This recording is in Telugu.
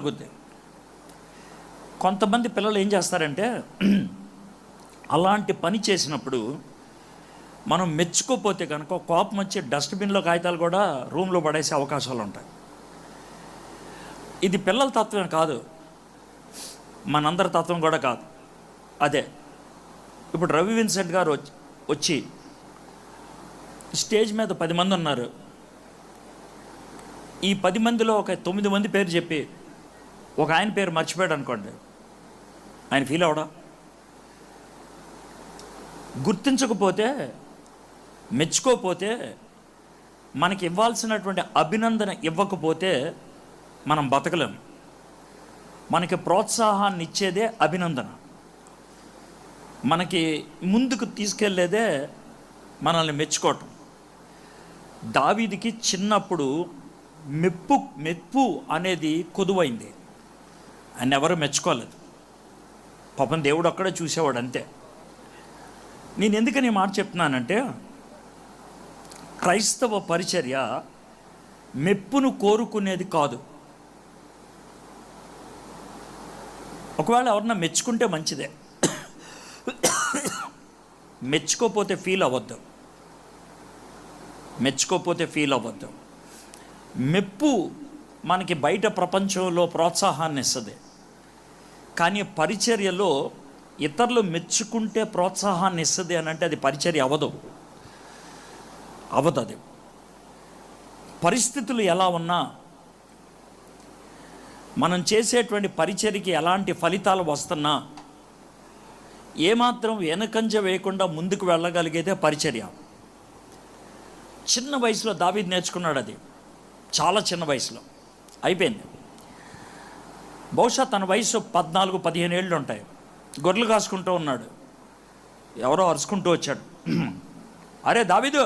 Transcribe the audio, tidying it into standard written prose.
జరుగుద్ది. కొంతమంది పిల్లలు ఏం చేస్తారంటే అలాంటి పని చేసినప్పుడు మనం మెచ్చుకోపోతే కనుక కోపం వచ్చి డస్ట్బిన్లో కాగితాలు కూడా రూమ్లో పడేసే అవకాశాలు ఉంటాయి. ఇది పిల్లల తత్వం కాదు, మనందరి తత్వం కూడా కాదు. అదే ఇప్పుడు రవి విన్సెంట్ గారు వచ్చి స్టేజ్ మీద 10 మంది ఉన్నారు. ఈ 10 మందిలో ఒక 9 మంది పేరు చెప్పి ఒక ఆయన పేరు మర్చిపోయాడు అనుకోండి, ఆయన ఫీల్ అవడా? గుర్తించకపోతే, మెచ్చుకోకపోతే, మనకి ఇవ్వాల్సినటువంటి అభినందన ఇవ్వకపోతే మనం బతకలేము. మనకి ప్రోత్సాహాన్ని ఇచ్చేదే అభినందన, మనకి ముందుకు తీసుకెళ్లేదే మనల్ని మెచ్చుకోవటం. దావీదుకి చిన్నప్పుడు మెప్పు అనేది కొదువైంది. ఆయన ఎవరు మెచ్చుకోలేదు. పాపం దేవుడు అక్కడే చూసేవాడు అంతే. నేను ఎందుకని మాట చెప్తున్నానంటే, క్రైస్తవ పరిచర్య మెప్పును కోరుకునేది కాదు. ఒకవేళ ఎవరన్నా మెచ్చుకుంటే మంచిదే, మెచ్చుకోపోతే ఫీల్ అవ్వద్దు. మెప్పు మనకి బయట ప్రపంచంలో ప్రోత్సాహాన్ని ఇస్తుంది, కానీ పరిచర్యలో ఇతరులు మెచ్చుకుంటే ప్రోత్సాహాన్ని ఇస్తుంది అని అంటే అది పరిచర్య అవ్వదు. అది పరిస్థితులు ఎలా ఉన్నా, మనం చేసేటువంటి పరిచర్యకి ఎలాంటి ఫలితాలు వస్తున్నా ఏమాత్రం వెనకంజ వేయకుండా ముందుకు వెళ్ళగలిగేదే పరిచర్య. చిన్న వయసులో దావీదు నేర్చుకున్నాడు. అది చాలా చిన్న వయసులో అయిపోయింది. బహుశా తన వయసు 14-15 ఏళ్ళు ఉంటాయి. గొర్రెలు కాసుకుంటూ ఉన్నాడు, ఎవరో అరుచుకుంటూ వచ్చాడు, అరే దావీదు